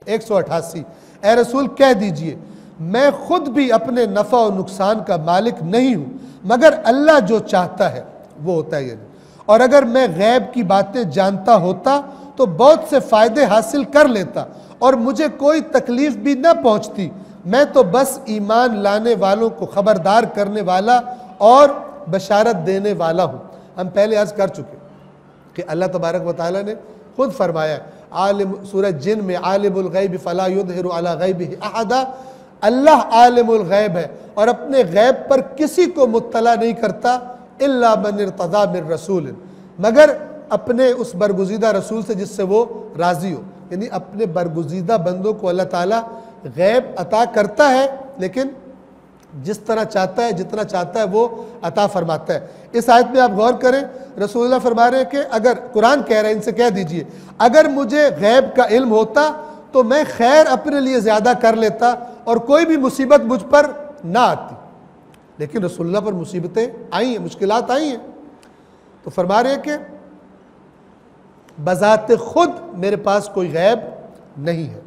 188 اے رسول کہہ دیجئے میں خود بھی اپنے نفع و نقصان کا مالک نہیں ہوں مگر اللہ جو چاہتا ہے وہ ہوتا ہے. اور اگر میں غیب کی باتیں جانتا ہوتا تو بہت سے فائدے حاصل کر لیتا اور مجھے کوئی تکلیف بھی نہ پہنچتی. میں تو بس ایمان لانے والوں کو خبردار کرنے والا اور بشارت دینے والا ہوں. ہم پہلے عرض کر چکے کہ اللہ تبارک و تعالیٰ نے خود فرمایا عالم سورہ جن میں عالم الغیب فلا یظہر علی غیبہ احدا. اللہ عالم الغیب ہے اور اپنے غیب پر کسی کو مطلع نہیں کرتا الا من ارتضی من رسول مگر اپنے اس برگزیدہ رسول سے جس سے وہ راضی ہو. یعنی اپنے برگزیدہ بندوں کو اللہ تعالیٰ غیب عطا کرتا ہے لیکن جس طرح چاہتا ہے جتنا چاہتا ہے وہ عطا فرماتا ہے. اس آیت میں آپ غور کریں رسول اللہ فرما رہے ہیں کہ اگر قرآن کہہ رہے ہیں ان سے کہہ دیجئے اگر مجھے غیب کا علم ہوتا تو میں خیر اپنے لیے زیادہ کر لیتا اور کوئی بھی مصیبت مجھ پر نہ آتی. لیکن رسول اللہ پر مصیبتیں آئی ہیں, مشکلات آئی ہیں, تو فرما رہے ہیں کہ بذات خود میرے پاس کوئی غیب نہیں ہے.